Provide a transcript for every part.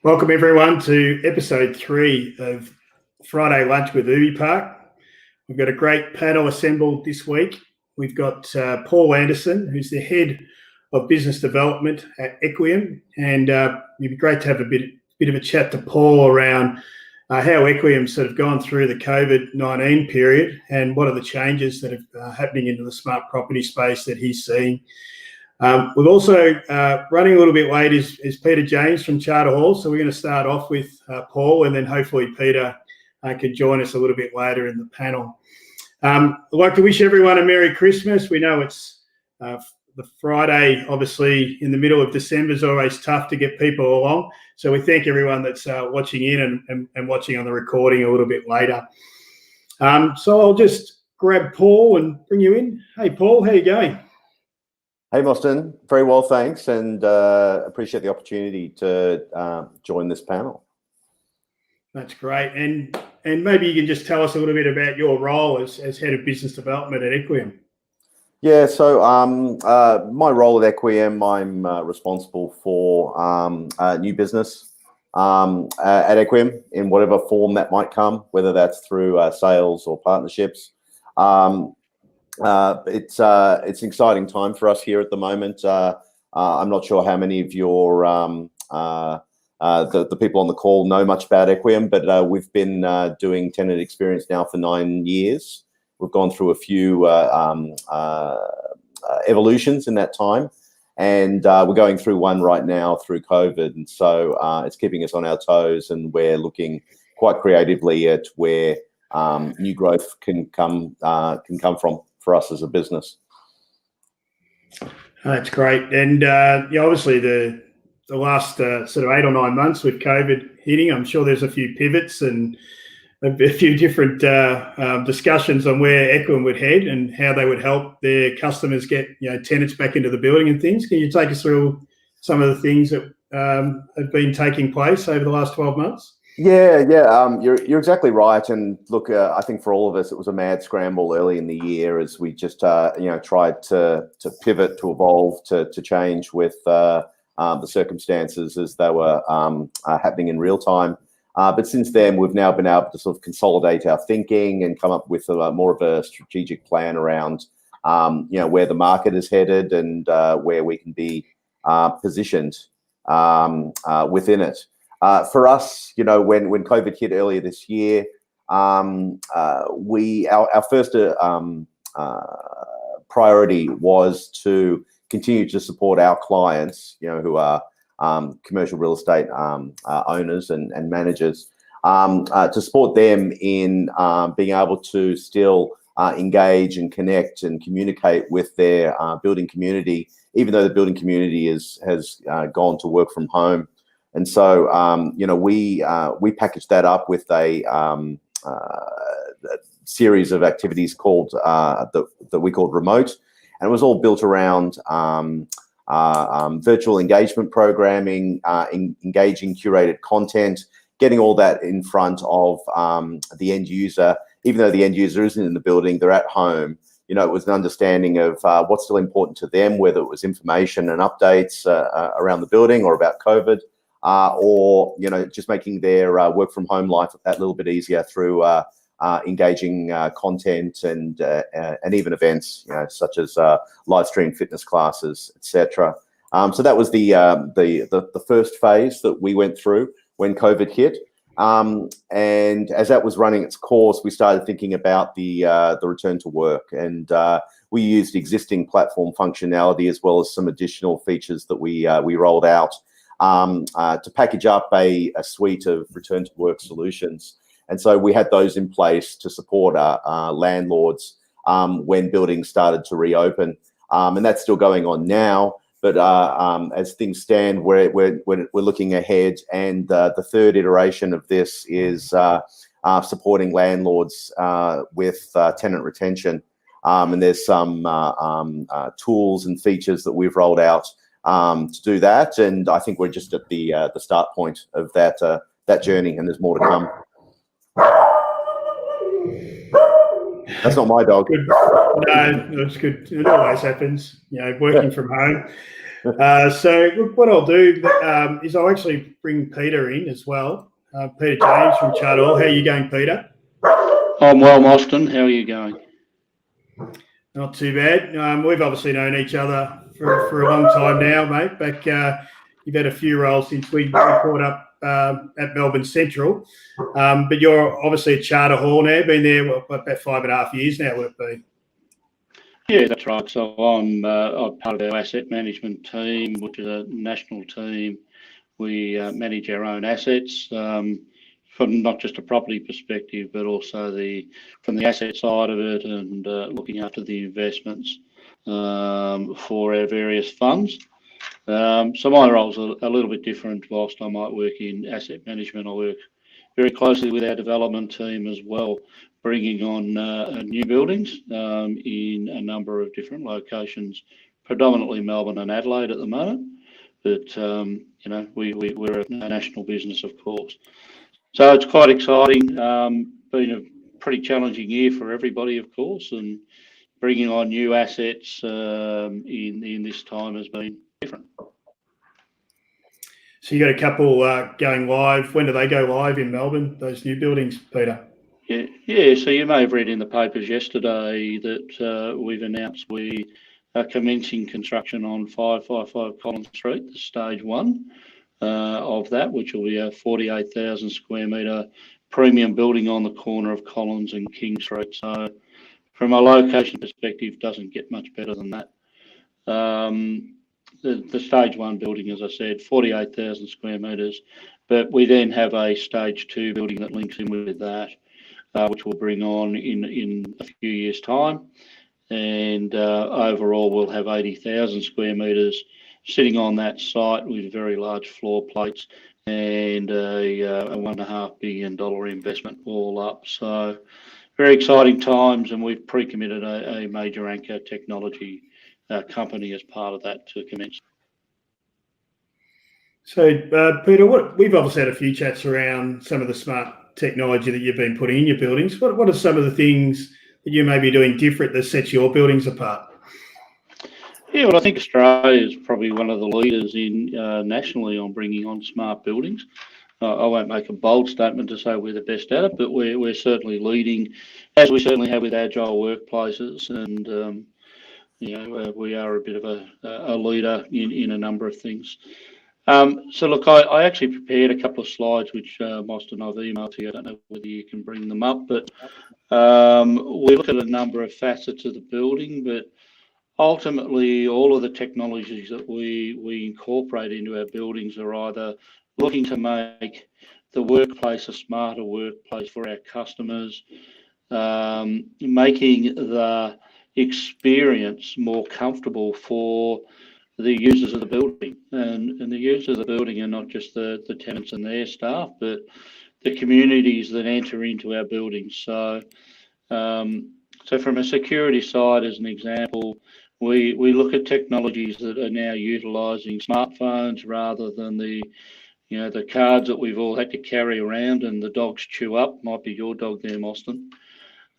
Welcome everyone to episode 3 of Friday Lunch with UbiPark. We've got a great panel assembled this week. We've got Paul Anderson, who's the head of business development at Equiem, and it'd be great to have a bit of a chat to Paul around how Equiem's sort of gone through the COVID-19 period and what are the changes that are happening into the smart property space that he's seeing. We've also, running a little bit late is Peter James from Charter Hall. So we're going to start off with Paul, and then hopefully Peter can join us a little bit later in the panel. I'd like to wish everyone a Merry Christmas. We know it's the Friday, obviously, in the middle of December is always tough to get people along. So we thank everyone that's watching in and watching on the recording a little bit later. So I'll just grab Paul and bring you in. Hey, Paul, how you going? Hey, Mostyn. Very well, thanks, and appreciate the opportunity to join this panel. That's great. And maybe you can just tell us a little bit about your role as head of business development at Equiem. Yeah, so my role at Equiem, I'm responsible for new business at Equiem in whatever form that might come, whether that's through sales or partnerships. It's an exciting time for us here at the moment. I'm not sure how many of your the people on the call know much about Equiem, but we've been doing tenant experience now for 9 years. We've gone through a few evolutions in that time, and we're going through one right now through COVID, and so it's keeping us on our toes, and we're looking quite creatively at where new growth can come from for us as a business. That's great. And obviously the last sort of 8 or 9 months with COVID hitting, I'm sure there's a few pivots and a few different discussions on where Equiem would head and how they would help their customers get tenants back into the building and things. Can you take us through some of the things that have been taking place over the last 12 months? Yeah, you're exactly right. And look, I think for all of us, it was a mad scramble early in the year as we just tried to pivot, to evolve, to change with the circumstances as they were happening in real time. But since then, we've now been able to sort of consolidate our thinking and come up with more of a strategic plan around where the market is headed and where we can be positioned within it. For us, when COVID hit earlier this year, our first priority was to continue to support our clients, who are commercial real estate owners and managers, to support them in being able to still engage and connect and communicate with their building community, even though the building community has gone to work from home. And so, we packaged that up with a series of activities called that we called Remote, and it was all built around virtual engagement programming, engaging curated content, getting all that in front of the end user. Even though the end user isn't in the building, they're at home. It was an understanding of what's still important to them, whether it was information and updates around the building or about COVID. Or just making their work from home life that little bit easier through engaging content and even events, such as live stream fitness classes, etc. So that was the first phase that we went through when COVID hit. And as that was running its course, we started thinking about the return to work, and we used existing platform functionality as well as some additional features that we rolled out to package up a suite of return to work solutions. And so we had those in place to support our landlords when buildings started to reopen. And that's still going on now. But as things stand, we're looking ahead. And the third iteration of this is supporting landlords with tenant retention. And there's some tools and features that we've rolled out to do that, and I think we're just at the start point of that journey, and there's more to come. That's not my dog. Good. No, that's good. It always happens, working from home. So look, what I'll do is I'll actually bring Peter in as well. Peter James from Charter Hall. How are you going, Peter? I'm well, Mostyn. How are you going? Not too bad. We've obviously known each other for a long time now, mate. Back, you've had a few roles since we caught up at Melbourne Central. But you're obviously at Charter Hall now. Been there about 5.5 years now, would it be? Yeah, that's right. So I'm part of our asset management team, which is a national team. We manage our own assets from not just a property perspective, but also from the asset side of it, and looking after the investments for our various funds. So my role's a little bit different. Whilst I might work in asset management, I work very closely with our development team as well, bringing on new buildings in a number of different locations, predominantly Melbourne and Adelaide at the moment. But we're a national business, of course. So it's quite exciting. Been a pretty challenging year for everybody, of course, and bringing on new assets in this time has been different. So you got a couple going live. When do they go live in Melbourne, those new buildings, Peter? Yeah. So you may have read in the papers yesterday that we've announced we are commencing construction on 555 Collins Street, the stage one of that, which will be a 48,000 square metre premium building on the corner of Collins and King Street. So from a location perspective, doesn't get much better than that. The stage one building, as I said, 48,000 square metres, but we then have a stage two building that links in with that, which we'll bring on in a few years' time. And overall, we'll have 80,000 square metres sitting on that site with very large floor plates and a $1.5 billion investment all up. So very exciting times, and we've pre-committed a major anchor technology company as part of that to commence. So, Peter, we've obviously had a few chats around some of the smart technology that you've been putting in your buildings. What are some of the things that you may be doing different that sets your buildings apart? Yeah, well, I think Australia is probably one of the leaders nationally on bringing on smart buildings. I won't make a bold statement to say we're the best at it, but we're certainly leading, as we certainly have with agile workplaces, and we are a bit of a leader in a number of things. So look, I actually prepared a couple of slides which Mostyn I've emailed to you. I don't know whether you can bring them up, but we look at a number of facets of the building, but ultimately all of the technologies that we incorporate into our buildings are either looking to make the workplace a smarter workplace for our customers, making the experience more comfortable for the users of the building, and the users of the building are not just the tenants and their staff, but the communities that enter into our buildings. So from a security side, as an example, we look at technologies that are now utilising smartphones rather than the cards that we've all had to carry around and the dogs chew up. Might be your dog there, Mostyn.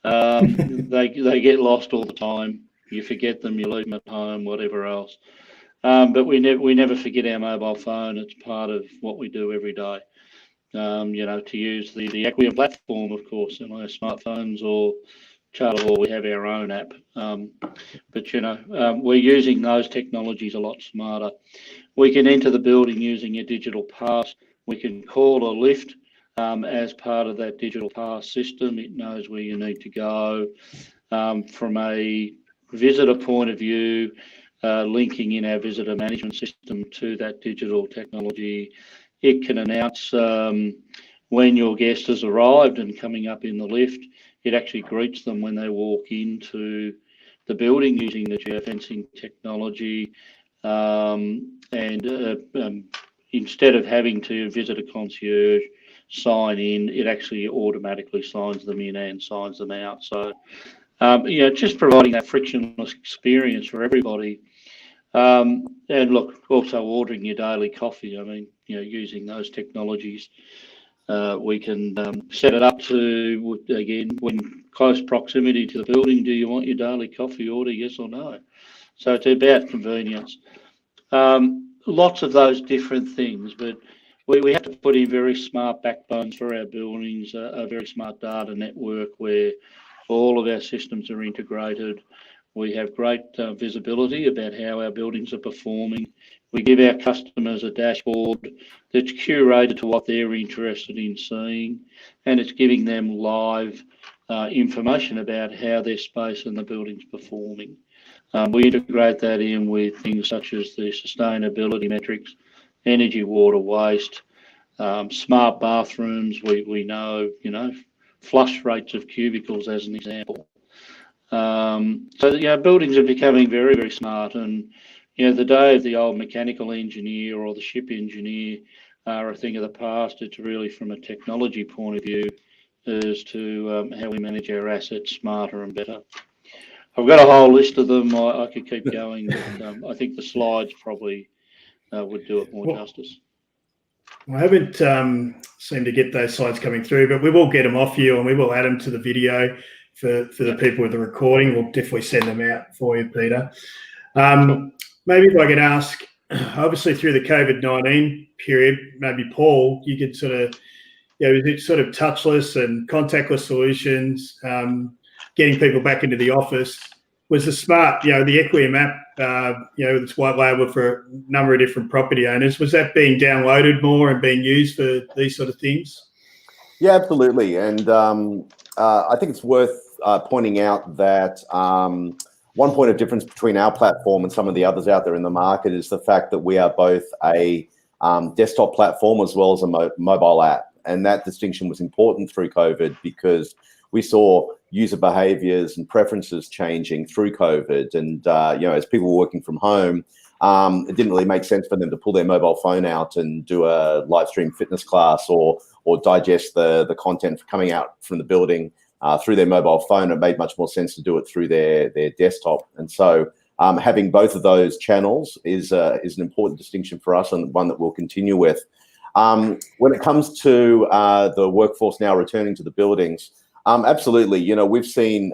They get lost all the time. You forget them, you leave them at home, whatever else. But we never forget our mobile phone. It's part of what we do every day. To use the Equiem platform, of course, on our smartphones, or Charter Hall, we have our own app. But we're using those technologies a lot smarter. We can enter the building using a digital pass. We can call a lift as part of that digital pass system. It knows where you need to go. From a visitor point of view, linking in our visitor management system to that digital technology, it can announce when your guest has arrived and coming up in the lift. It actually greets them when they walk into the building using the geofencing technology. Instead of having to visit a concierge, sign in, it actually automatically signs them in and signs them out. So, just providing that frictionless experience for everybody. And look, also ordering your daily coffee. I mean, using those technologies, we can set it up to, again, when close proximity to the building, do you want your daily coffee order, yes or no? So it's about convenience. Lots of those different things, but we have to put in very smart backbones for our buildings, a very smart data network where all of our systems are integrated. We have great visibility about how our buildings are performing. We give our customers a dashboard that's curated to what they're interested in seeing, and it's giving them live information about how their space and the building's performing. We integrate that in with things such as the sustainability metrics, energy, water, waste, smart bathrooms. We know, flush rates of cubicles as an example. So, buildings are becoming very, very smart, and the day of the old mechanical engineer or the ship engineer are a thing of the past. It's really from a technology point of view as to how we manage our assets smarter and better. I've got a whole list of them. I could keep going, but I think the slides probably would do it more justice. I haven't seemed to get those slides coming through, but we will get them off you and we will add them to the video for the people with the recording. We'll definitely send them out for you, Peter. Maybe if I can ask, obviously through the COVID-19 period, maybe Paul, you could sort of, is it sort of touchless and contactless solutions, getting people back into the office? Was the smart, the Equiem app, it's white label for a number of different property owners. Was that being downloaded more and being used for these sort of things? Yeah, absolutely. And I think it's worth pointing out that one point of difference between our platform and some of the others out there in the market is the fact that we are both a desktop platform as well as a mobile app. And that distinction was important through COVID because we saw user behaviors and preferences changing through COVID. And, as people were working from home, it didn't really make sense for them to pull their mobile phone out and do a live stream fitness class or digest the content coming out from the building through their mobile phone. It made much more sense to do it through their desktop. And so having both of those channels is an important distinction for us and one that we'll continue with. When it comes to the workforce now returning to the buildings, absolutely. We've seen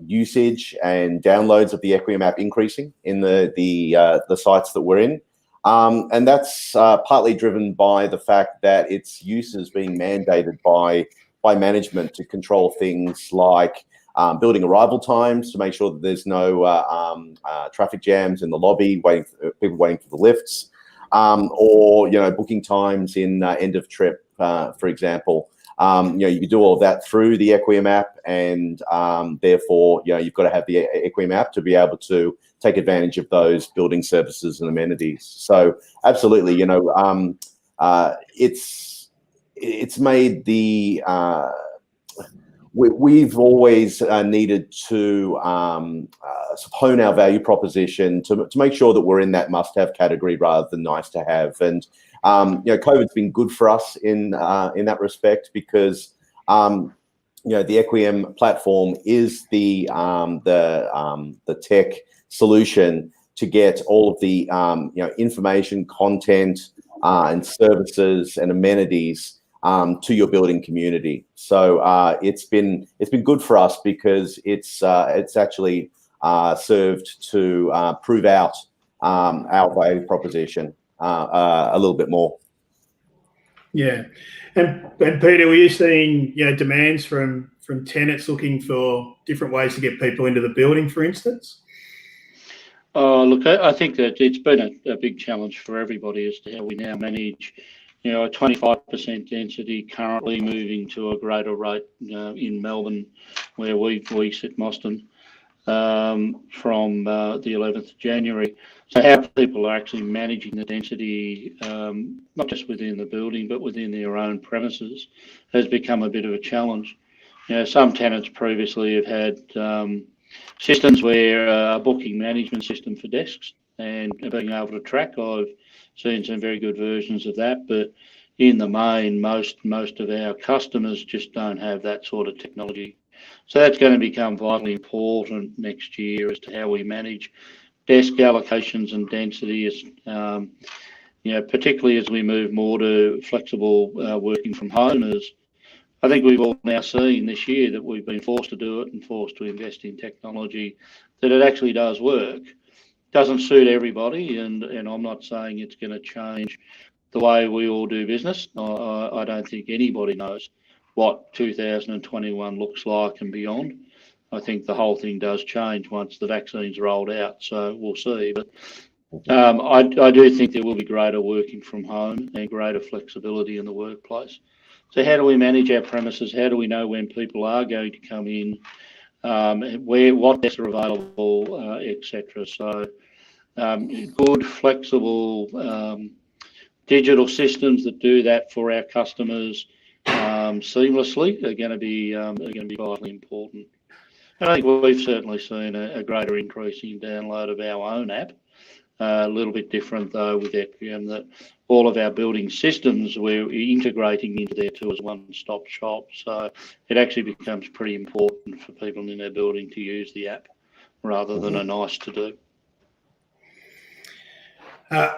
usage and downloads of the Equiem app increasing in the sites that we're in. And that's partly driven by the fact that its use is being mandated by management to control things like building arrival times to make sure that there's no traffic jams in the lobby, people waiting for the lifts, or booking times in end of trip, for example. You can do all of that through the Equiem app, and therefore, you've got to have the Equiem app to be able to take advantage of those building services and amenities. So, absolutely, it's made the we've always needed to hone our value proposition to make sure that we're in that must-have category rather than nice-to-have. And COVID's been good for us in that respect because the Equiem platform is the tech solution to get all of the information, content, and services and amenities to your building community. So it's been good for us because it's actually served to prove out our value proposition a little bit more. Yeah, and Peter, were you seeing demands from tenants looking for different ways to get people into the building, for instance? Oh, look, I think that it's been a big challenge for everybody as to how we now manage, a 25% density currently moving to a greater rate in Melbourne, where we sit Moston, from the 11th of January. So how people are actually managing the density, not just within the building, but within their own premises, has become a bit of a challenge. Some tenants previously have had systems where a booking management system for desks and being able to track. I've seen some very good versions of that, but in the main, most of our customers just don't have that sort of technology. So that's going to become vitally important next year as to how we manage desk allocations and density, particularly as we move more to flexible working from home. As I think we've all now seen this year that we've been forced to do it and forced to invest in technology, that it actually does work. doesn't suit everybody, and I'm not saying it's going to change the way we all do business. I don't think anybody knows what 2021 looks like and beyond. I think the whole thing does change once the vaccine's rolled out, so we'll see. But I do think there will be greater working from home and greater flexibility in the workplace. So how do we manage our premises? How do we know when people are going to come in, what desks are available, etc. So good, flexible digital systems that do that for our customers seamlessly are going to be vitally important. And I think we've certainly seen a greater increase in download of our own app. A little bit different though with Equiem, that all of our building systems we're integrating into there too as one-stop shop. So it actually becomes pretty important for people in their building to use the app rather than a nice to do.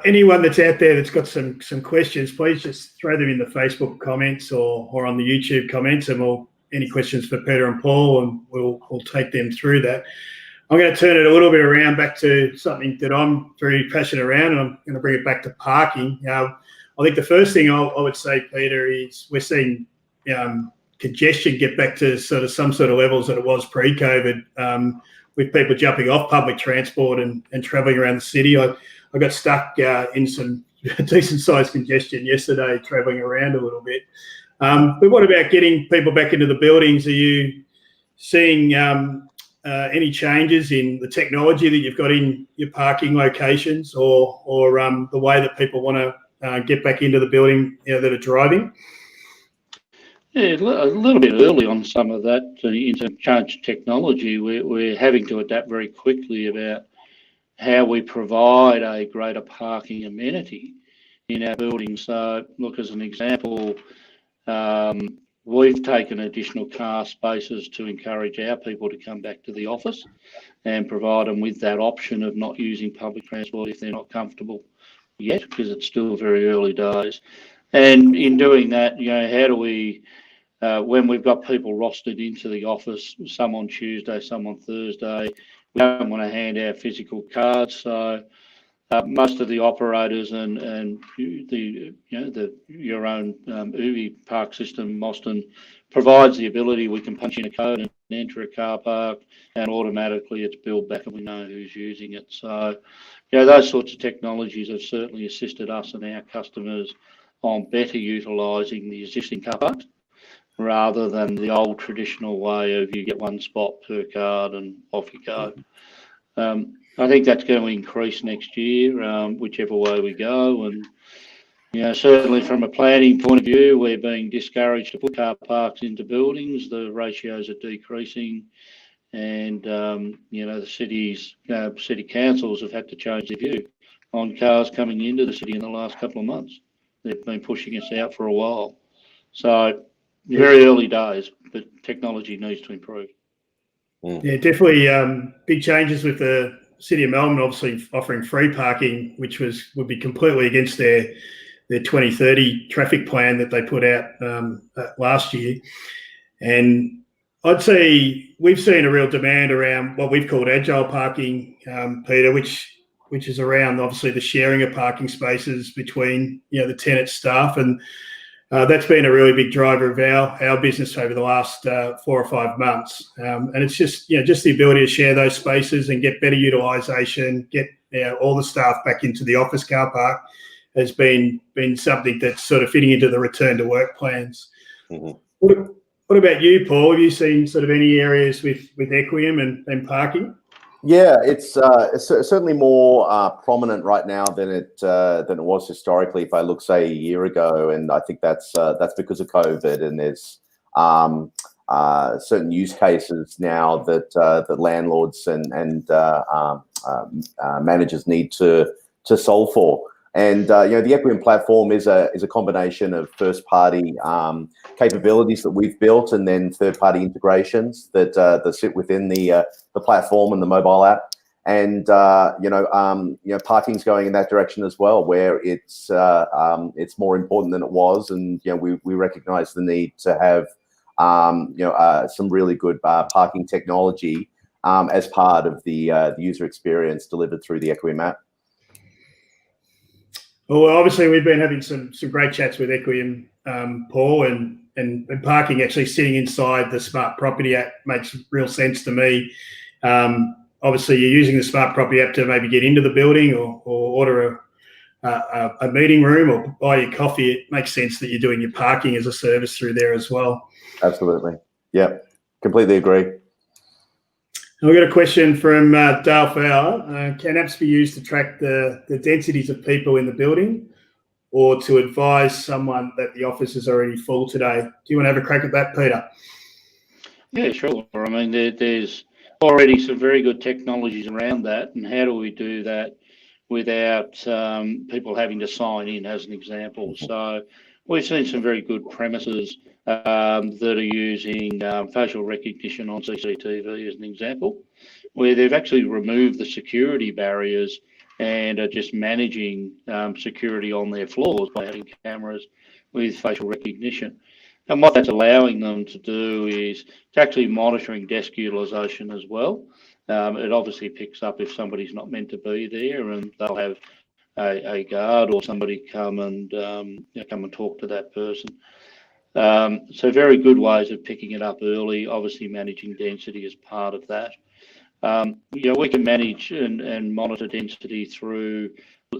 Anyone that's out there that's got some questions, please just throw them in the Facebook comments or on the YouTube comments, and any questions for Peter and Paul, and we'll take them through that. I'm going to turn it a little bit around back to something that I'm very passionate around, and I'm going to bring it back to parking. I think the first thing I would say, Peter, is we're seeing congestion get back to some sort of levels that it was pre-COVID, with people jumping off public transport and travelling around the city. I got stuck in some decent-sized congestion yesterday, travelling around a little bit. But what about getting people back into the buildings? Are you seeing any changes in the technology that you've got in your parking locations, or the way that people want to get back into the building that are driving? Yeah, a little bit early on some of that interchange technology. We're having to adapt very quickly about how we provide a greater parking amenity in our buildings. So, look, as an example, we've taken additional car spaces to encourage our people to come back to the office and provide them with that option of not using public transport if they're not comfortable yet, because it's still very early days. And in doing that, how do we, when we've got people rostered into the office, some on Tuesday, some on Thursday, we don't want to hand out physical cards. So most of the operators and your own UbiPark system, Moston, provides the ability we can punch in a code and enter a car park, and automatically it's billed back and we know who's using it. So, those sorts of technologies have certainly assisted us and our customers on better utilising the existing car parks, rather than the old traditional way of you get one spot per card and off you go. I think that's going to increase next year, whichever way we go. And certainly from a planning point of view, we're being discouraged to put car parks into buildings. The ratios are decreasing, and the city councils have had to change their view on cars coming into the city in the last couple of months. They've been pushing us out for a while. So very early days, but technology needs to improve. Yeah, definitely big changes with the City of Melbourne obviously offering free parking, which would be completely against their 2030 traffic plan that they put out last year. And I'd say we've seen a real demand around what we've called agile parking, Peter, which is around obviously the sharing of parking spaces between the tenant staff, and that's been a really big driver of our business over the last 4 or 5 months. And it's just the ability to share those spaces and get better utilisation, get all the staff back into the office car park has been something that's sort of fitting into the return to work plans. Mm-hmm. What about you, Paul? Have you seen sort of any areas with Equiem and parking? Yeah, it's certainly more prominent right now than it was historically. If I look, say, a year ago, and I think that's because of COVID, and there's certain use cases now that landlords and managers need to solve for. And the Equiem platform is a combination of first-party capabilities that we've built, and then third-party integrations that sit within the platform and the mobile app. And parking's going in that direction as well, where it's more important than it was, and we recognise the need to have some really good parking technology as part of the user experience delivered through the Equiem app. Well, obviously we've been having some great chats with Equiem, Paul, and parking actually sitting inside the Smart Property app makes real sense to me. Obviously, you're using the Smart Property app to maybe get into the building or order a meeting room or buy your coffee. It makes sense that you're doing your parking as a service through there as well. Absolutely. Yep. Completely agree. And we've got a question from Dale Fowler. Can apps be used to track the densities of people in the building or to advise someone that the office is already full today? Do you want to have a crack at that, Peter? Yeah, sure. I mean, there's already some very good technologies around that. And how do we do that without people having to sign in, as an example? So we've seen some very good premises that are using facial recognition on CCTV, as an example, where they've actually removed the security barriers and are just managing security on their floors by having cameras with facial recognition. And what that's allowing them to do is it's actually monitoring desk utilisation as well. It obviously picks up if somebody's not meant to be there, and they'll have a guard or somebody come and talk to that person. So very good ways of picking it up early. Obviously, managing density is part of that. We can manage and monitor density through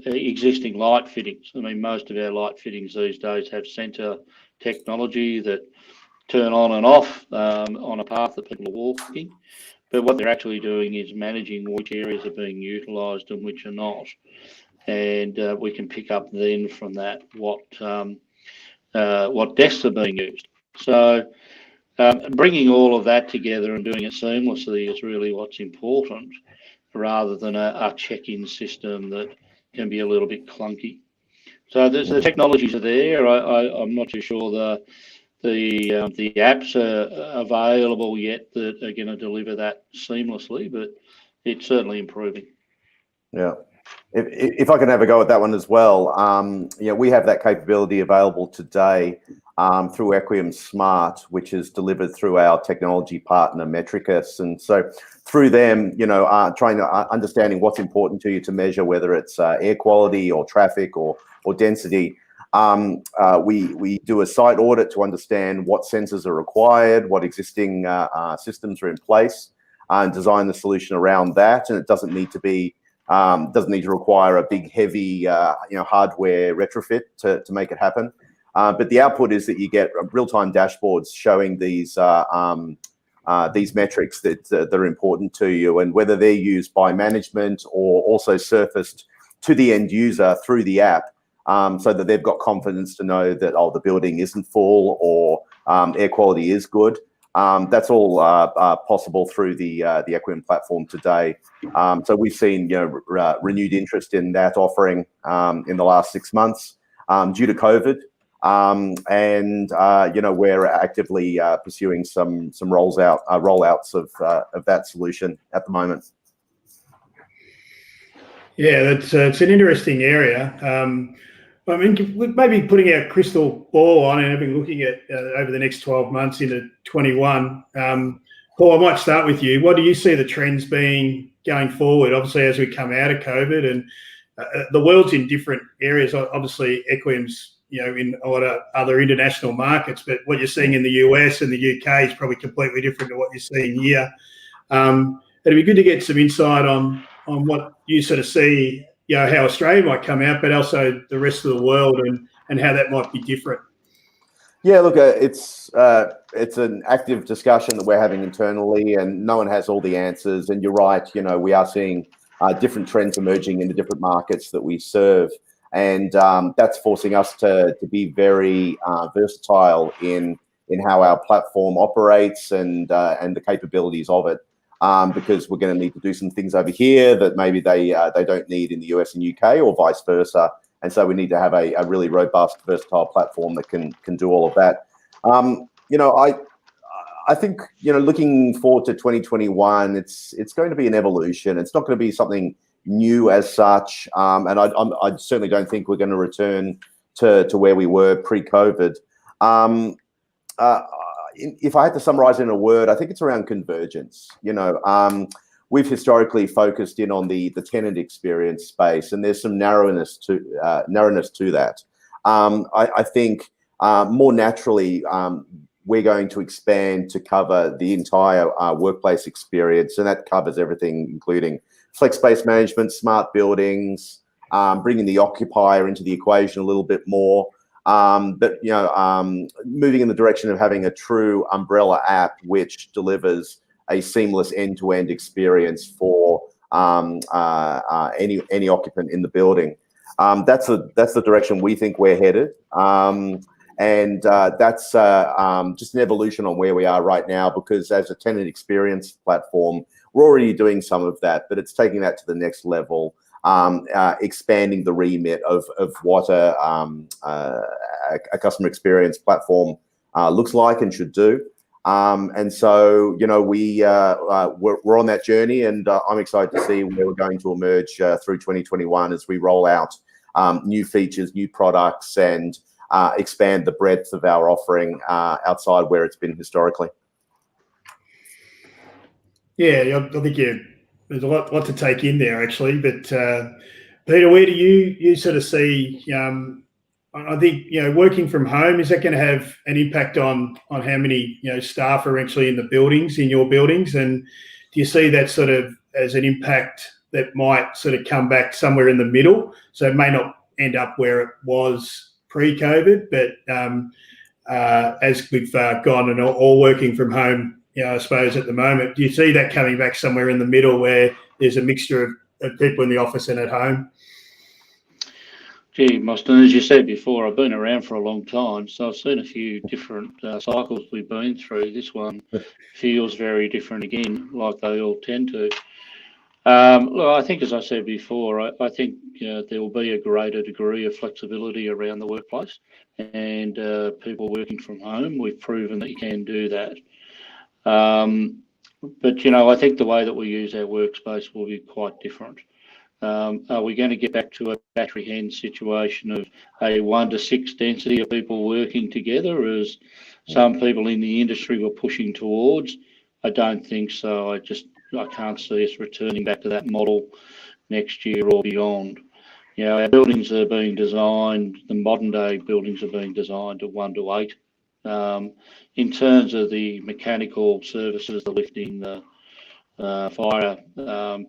existing light fittings. I mean, most of our light fittings these days have centre technology that turn on and off on a path that people are walking. But what they're actually doing is managing which areas are being utilised and which are not. And we can pick up then from that what desks are being used. So bringing all of that together and doing it seamlessly is really what's important, rather than a check-in system that can be a little bit clunky. So the technologies are there. I'm not too sure the apps are available yet that are going to deliver that seamlessly, but it's certainly improving. Yeah. If I can have a go at that one as well, we have that capability available today through Equiem Smart, which is delivered through our technology partner Metricus. And so through them, trying to understanding what's important to you to measure, whether it's air quality or traffic or density. We do a site audit to understand what sensors are required, what existing systems are in place, and design the solution around that. And it doesn't need to be doesn't need to require a big, heavy, hardware retrofit to make it happen. But the output is that you get real-time dashboards showing these metrics that are important to you, and whether they're used by management or also surfaced to the end user through the app, so that they've got confidence to know that the building isn't full or air quality is good. That's all possible through the Equiem platform today. So we've seen renewed interest in that offering in the last 6 months due to COVID, and we're actively pursuing some rollouts of that solution at the moment. Yeah, it's an interesting area. I mean, maybe putting our crystal ball on and having looking at over the next 12 months into 21. Paul, I might start with you. What do you see the trends being going forward? Obviously, as we come out of COVID, and the world's in different areas. Obviously, Equiem's in a lot of other international markets, but what you're seeing in the US and the UK is probably completely different to what you're seeing here. It'd be good to get some insight on what you sort of see, how Australia might come out, but also the rest of the world, and how that might be different. Yeah, look, it's an active discussion that we're having internally, and no one has all the answers. And you're right, we are seeing different trends emerging in the different markets that we serve, and that's forcing us to be very versatile in how our platform operates and the capabilities of it. Because we're going to need to do some things over here that maybe they don't need in the US and UK, or vice versa. And so we need to have a really robust, versatile platform that can do all of that. I think looking forward to 2021, it's going to be an evolution. It's not going to be something new as such, and I certainly don't think we're going to return to where we were pre-COVID. if I had to summarize in a word, I think it's around convergence. We've historically focused in on the tenant experience space, and there's some narrowness to that. I think more naturally, we're going to expand to cover the entire workplace experience, and that covers everything, including flex space management, smart buildings, bringing the occupier into the equation a little bit more. But moving in the direction of having a true umbrella app which delivers a seamless end-to-end experience for any occupant in the building. That's the direction we think we're headed, and that's just an evolution on where we are right now. Because as a tenant experience platform, we're already doing some of that, but it's taking that to the next level. Expanding the remit of what a customer experience platform looks like and should do. And so, we're on that journey, and I'm excited to see where we're going to emerge through 2021 as we roll out new features, new products, and expand the breadth of our offering outside where it's been historically. Yeah, I think there's a lot to take in there, actually. But Peter, where do you sort of see? I think working from home, is that going to have an impact on how many staff are actually in the buildings, in your buildings, and do you see that sort of as an impact that might sort of come back somewhere in the middle? So it may not end up where it was pre-COVID, but as we've gone and all working from home, I suppose at the moment, do you see that coming back somewhere in the middle where there's a mixture of people in the office and at home? Gee, Mostyn, as you said before, I've been around for a long time, so I've seen a few different cycles we've been through. This one feels very different again, like they all tend to. Look, I think, as I said before, I think there will be a greater degree of flexibility around the workplace, and people working from home, we've proven that you can do that. But, I think the way that we use our workspace will be quite different. Are we going to get back to a battery hen situation of a 1 to 6 density of people working together, as some people in the industry were pushing towards? I don't think so. I can't see us returning back to that model next year or beyond. Our buildings are being designed, the modern day buildings are being designed to 1 to 8. In terms of the mechanical services, the lifting, the fire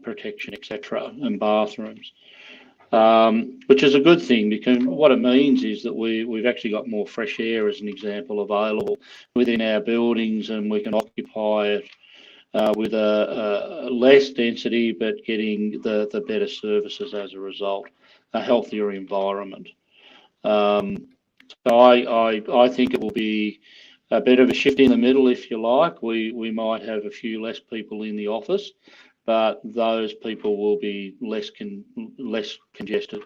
protection, etc., and bathrooms, which is a good thing, because what it means is that we've actually got more fresh air, as an example, available within our buildings, and we can occupy it with a less density, but getting the better services as a result, a healthier environment. So I think it will be a bit of a shift in the middle, if you like. We might have a few less people in the office, but those people will be less congested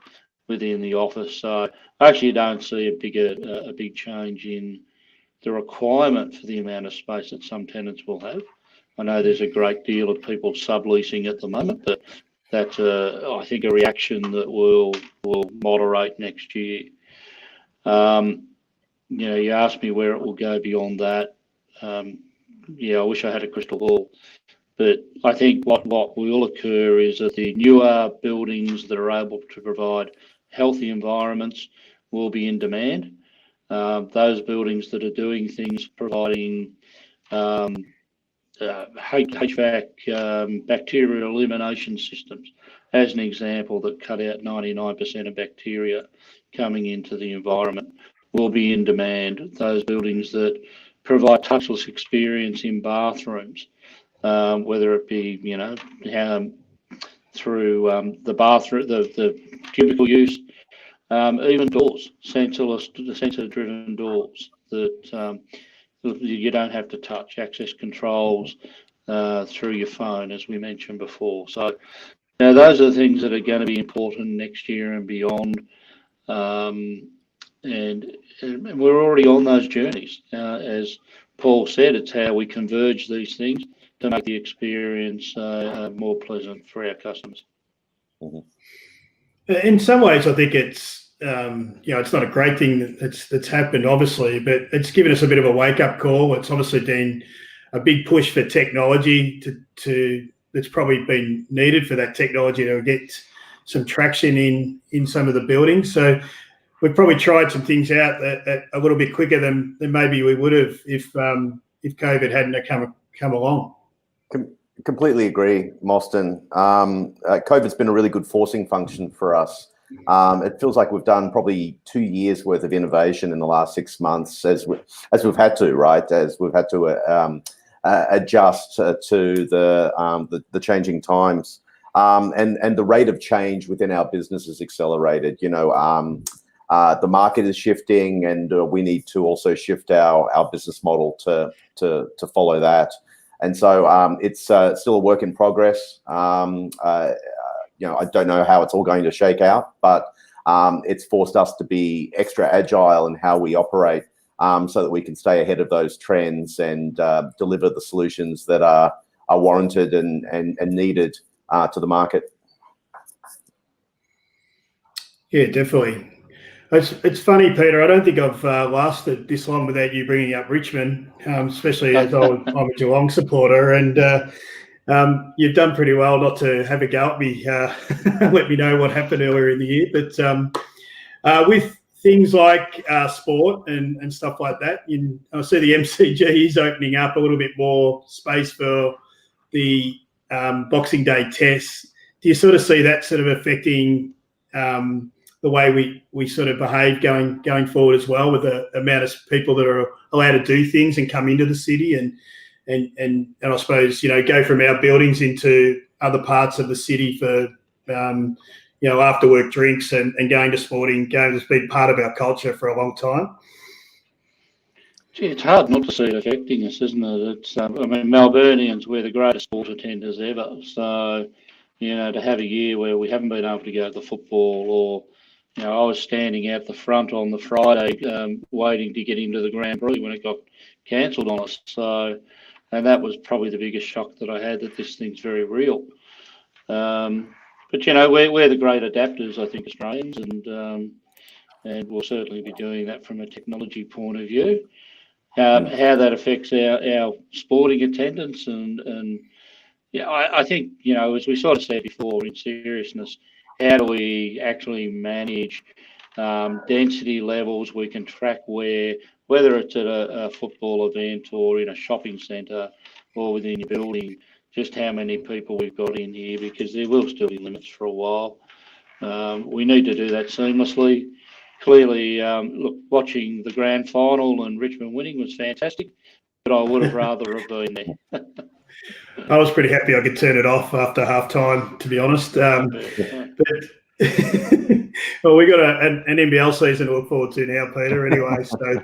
within the office. So I actually don't see a big change in the requirement for the amount of space that some tenants will have. I know there's a great deal of people subleasing at the moment, but that's I think a reaction that will moderate next year. You asked me where it will go beyond that. I wish I had a crystal ball, but I think what will occur is that the newer buildings that are able to provide healthy environments will be in demand. Those buildings that are doing things, providing HVAC, bacterial elimination systems, as an example, that cut out 99% of bacteria coming into the environment, will be in demand. Those buildings that provide touchless experience in bathrooms, whether it be through the bathroom, the cubicle use, even doors, sensor-driven doors that you don't have to touch, access controls through your phone, as we mentioned before. So those are the things that are going to be important next year and beyond. And we're already on those journeys. As Paul said, it's how we converge these things to make the experience more pleasant for our customers. In some ways, I think it's it's not a great thing that's happened, obviously, but it's given us a bit of a wake-up call. It's obviously been a big push for technology that's probably been needed for that technology to get some traction in some of the buildings. So we've probably tried some things out that a little bit quicker than maybe we would have if COVID hadn't come along. Completely agree, Mostyn. COVID's been a really good forcing function for us. It feels like we've done probably 2 years worth of innovation in the last 6 months, as we've had to, right? As we've had to adjust to the changing times, and the rate of change within our business has accelerated. The market is shifting, and we need to also shift our business model to follow that. And so it's still a work in progress. I don't know how it's all going to shake out, but it's forced us to be extra agile in how we operate, so that we can stay ahead of those trends and deliver the solutions that are warranted and needed to the market. Yeah, definitely. It's funny, Peter. I don't think I've lasted this long without you bringing up Richmond, especially as I'm a Geelong supporter, and you've done pretty well not to have a go at me. Let me know what happened earlier in the year, but with things like sport and stuff like that, I see the MCG is opening up a little bit more space for the Boxing Day tests. Do you sort of see that sort of affecting the way we sort of behave going forward as well, with the amount of people that are allowed to do things and come into the city and I suppose, go from our buildings into other parts of the city for, after work drinks and going to sporting games has been part of our culture for a long time. Gee, it's hard not to see it affecting us, isn't it? It's, Melburnians, we're the greatest sport attenders ever. So, to have a year where we haven't been able to go to the football, or, I was standing out the front on the Friday waiting to get into the Grand Prix when it got cancelled on us. So, and that was probably the biggest shock that I had, that this thing's very real. But we're the great adapters, I think, Australians, and we'll certainly be doing that from a technology point of view. How that affects our sporting attendance, and I think, as we sort of said before, in seriousness, how do we actually manage density levels? We can track whether it's at a football event or in a shopping centre or within your building, just how many people we've got in here, because there will still be limits for a while. We need to do that seamlessly. Clearly, look, watching the grand final and Richmond winning was fantastic, but I would have rather have been there. I was pretty happy I could turn it off after half time, to be honest. But well, we got an NBL season to look forward to now, Peter. Anyway, so.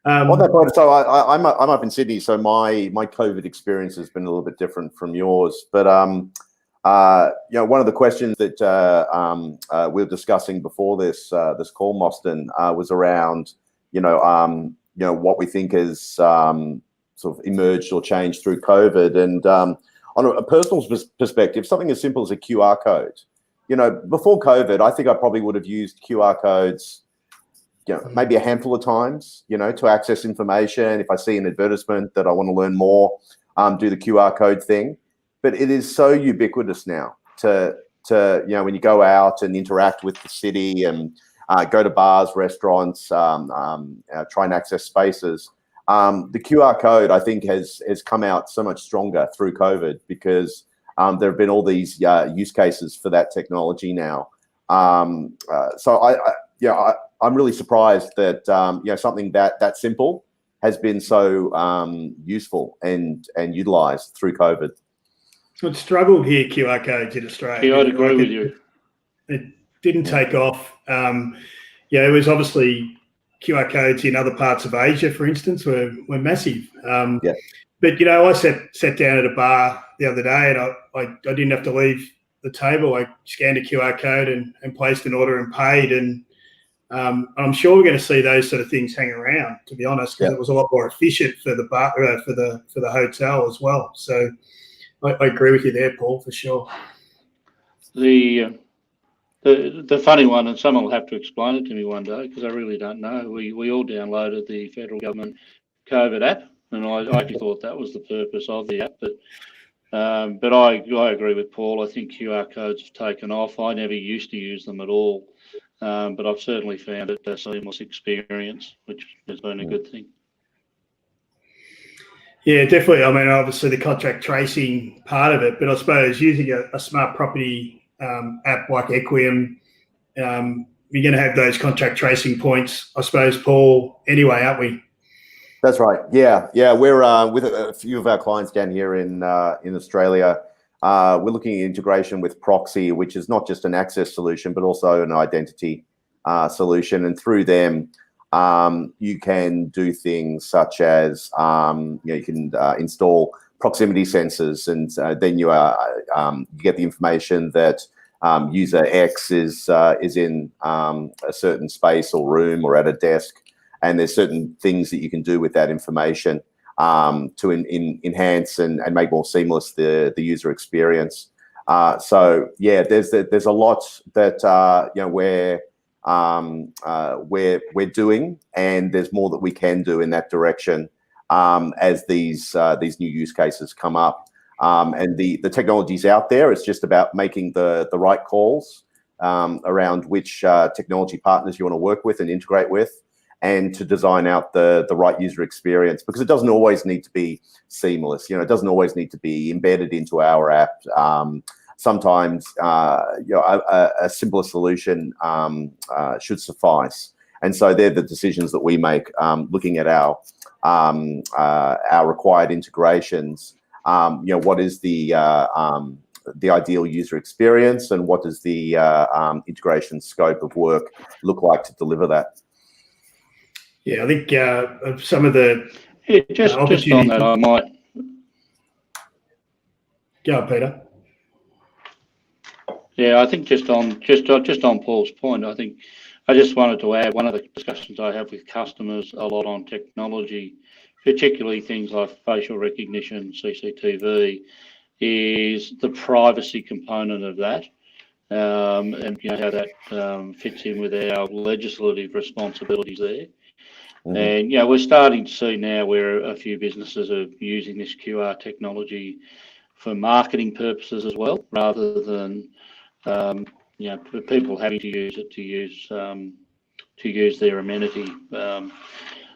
On that point, so I'm up in Sydney, so my COVID experience has been a little bit different from yours. But one of the questions that we were discussing before this call, Mostyn, was around what we think has sort of emerged or changed through COVID, and on a personal perspective, something as simple as a QR code. Before COVID, I think I probably would have used QR codes, maybe a handful of times, to access information. If I see an advertisement that I want to learn more, do the QR code thing. But it is so ubiquitous now to when you go out and interact with the city and go to bars, restaurants, try and access spaces. The QR code, I think, has come out so much stronger through COVID, because there have been all these use cases for that technology now. So I'm really surprised that something that simple has been so useful and utilised through COVID. It struggled here, QR codes in Australia. Yeah, I'd agree with you. It didn't take off. It was obviously QR codes in other parts of Asia, for instance, were massive. But I sat down at a bar the other day, and I didn't have to leave the table. I scanned a QR code and placed an order and paid. And I'm sure we're going to see those sort of things hang around, to be honest, because it was a lot more efficient for the bar, for the hotel as well. So I agree with you there, Paul, for sure. The funny one, and someone will have to explain it to me one day because I really don't know. We all downloaded the federal government COVID app, and I actually thought that was the purpose of the app. But I agree with Paul. I think QR codes have taken off. I never used to use them at all, but I've certainly found it a seamless experience, which has been a good thing. Yeah, definitely. I mean, obviously the contract tracing part of it, but I suppose using a smart property app like Equiem, you're going to have those contract tracing points, I suppose, Paul, anyway, aren't we? That's right. Yeah. We're with a few of our clients down here in Australia. We're looking at integration with Proxy, which is not just an access solution, but also an identity solution. And through them, you can do things such as you can install proximity sensors, and then you get the information that user X is in a certain space or room or at a desk. And there's certain things that you can do with that information to enhance and make more seamless the user experience. So yeah, there's a lot that we're doing, and there's more that we can do in that direction as these new use cases come up. And the technology's out there. It's just about making the right calls around which technology partners you want to work with and integrate with, and to design out the right user experience, because it doesn't always need to be seamless. It doesn't always need to be embedded into our app. Sometimes a simpler solution should suffice. And so they're the decisions that we make, looking at our required integrations. What is the ideal user experience, and what does the integration scope of work look like to deliver that? Yeah, I think some of the just on that, I might go on, Peter. Yeah, I think just on Paul's point, I think I just wanted to add, one of the discussions I have with customers a lot on technology, particularly things like facial recognition, CCTV, is the privacy component of that, and how that fits in with our legislative responsibilities there. Mm-hmm. And we're starting to see now where a few businesses are using this QR technology for marketing purposes as well, rather than people having to use it to use their amenity.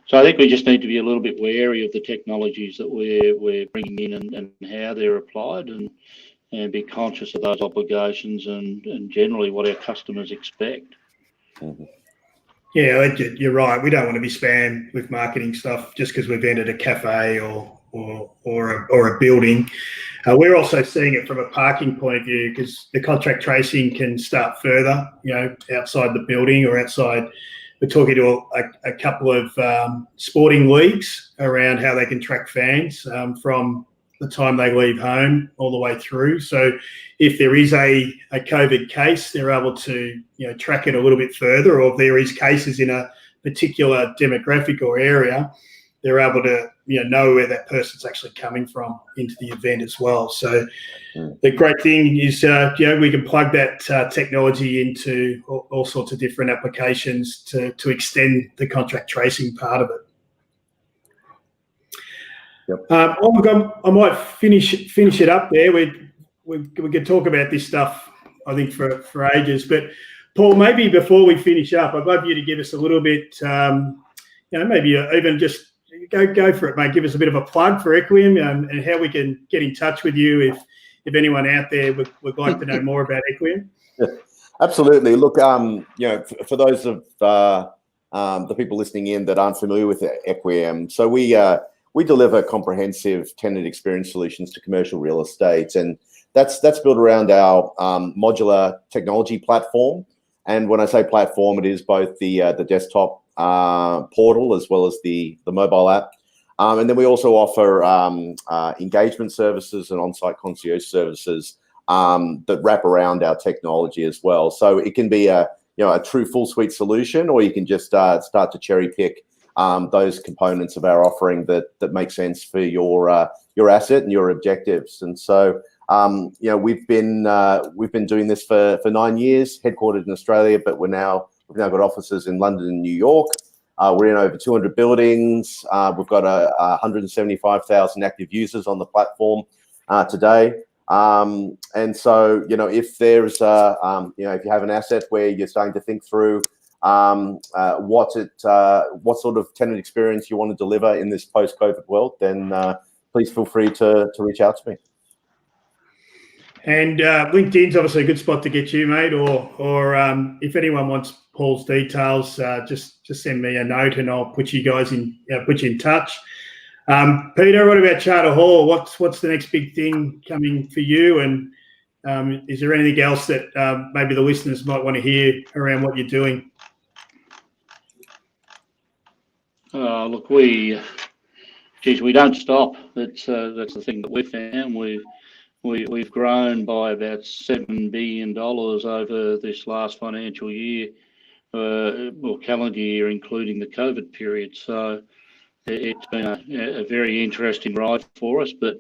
So I think we just need to be a little bit wary of the technologies that we're bringing in and how they're applied, and be conscious of those obligations and generally what our customers expect. Mm-hmm. Yeah, you're right. We don't want to be spammed with marketing stuff just because we've entered a cafe or a building. We're also seeing it from a parking point of view, because the contract tracing can start further, outside the building or outside. We're talking to a couple of sporting leagues around how they can track fans from the time they leave home all the way through. So if there is a COVID case, they're able to track it a little bit further, or if there is cases in a particular demographic or area, they're able to know where that person's actually coming from into the event as well. So the great thing is we can plug that technology into all sorts of different applications to extend the contract tracing part of it. Yep. I might finish it up there. We could talk about this stuff, I think, for ages. But Paul, maybe before we finish up, I'd love you to give us a little bit, maybe even just go for it, mate. Give us a bit of a plug for Equiem and how we can get in touch with you if anyone out there would like to know more about Equiem. Yeah, absolutely. Look, for those of the people listening in that aren't familiar with Equiem, so we deliver comprehensive tenant experience solutions to commercial real estate, and that's built around our modular technology platform. And when I say platform, it is both the desktop portal as well as the mobile app. And then we also offer engagement services and on-site concierge services that wrap around our technology as well. So it can be a true full suite solution, or you can just start to cherry pick those components of our offering that make sense for your asset and your objectives. And so we've been doing this for 9 years, headquartered in Australia, but we've now got offices in London and New York. We're in over 200 buildings. We've got 175,000 active users on the platform today. And so, if there's, if you have an asset where you're starting to think through what sort of tenant experience you want to deliver in this post-COVID world, then please feel free to reach out to me. And LinkedIn's obviously a good spot to get you, mate. Or if anyone wants Paul's details, just send me a note and I'll put you guys in touch. Peter, what about Charter Hall? What's the next big thing coming for you? And is there anything else that maybe the listeners might want to hear around what you're doing? Look, we don't stop. That's the thing that we've found. We've grown by about $7 billion over this last financial year, or calendar year, including the COVID period. So it's been a very interesting ride for us. But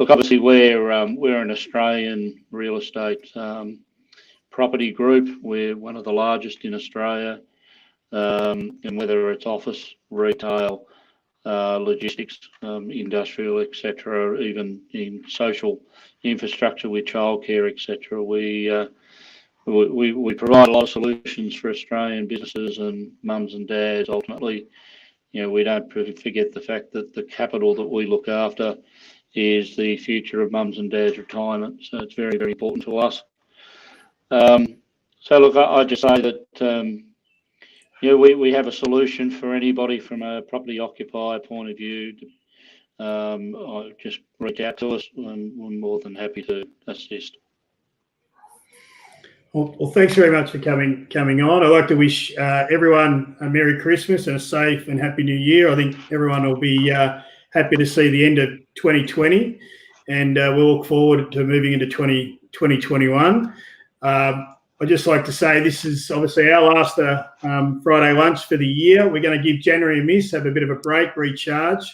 look, obviously we're an Australian real estate property group. We're one of the largest in Australia, and whether it's office, retail, logistics, industrial, etc., even in social infrastructure with childcare, etc., we provide a lot of solutions for Australian businesses and mums and dads. Ultimately, we don't forget the fact that the capital that we look after is the future of mums and dads' retirement. So it's very, very important to us. So look, I just say that we have a solution for anybody from a property occupier point of view. Just reach out to us, and we're more than happy to assist. Well, thanks very much for coming on. I'd like to wish everyone a Merry Christmas and a safe and Happy New Year. I think everyone will be happy to see the end of 2020, and we'll look forward to moving into 2021. I'd just like to say this is obviously our last Friday lunch for the year. We're going to give January a miss, have a bit of a break, recharge,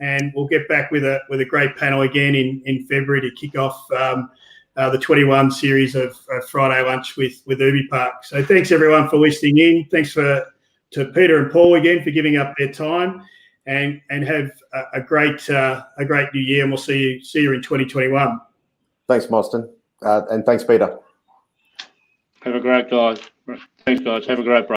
and we'll get back with a great panel again in February to kick off the 21 series of Friday lunch with UbiPark. So thanks everyone for listening in. Thanks to Peter and Paul again for giving up their time, and have a great new year. And we'll see you in 2021. Thanks, Mostyn, and thanks, Peter. Have a great guys. Thanks, guys. Have a great break.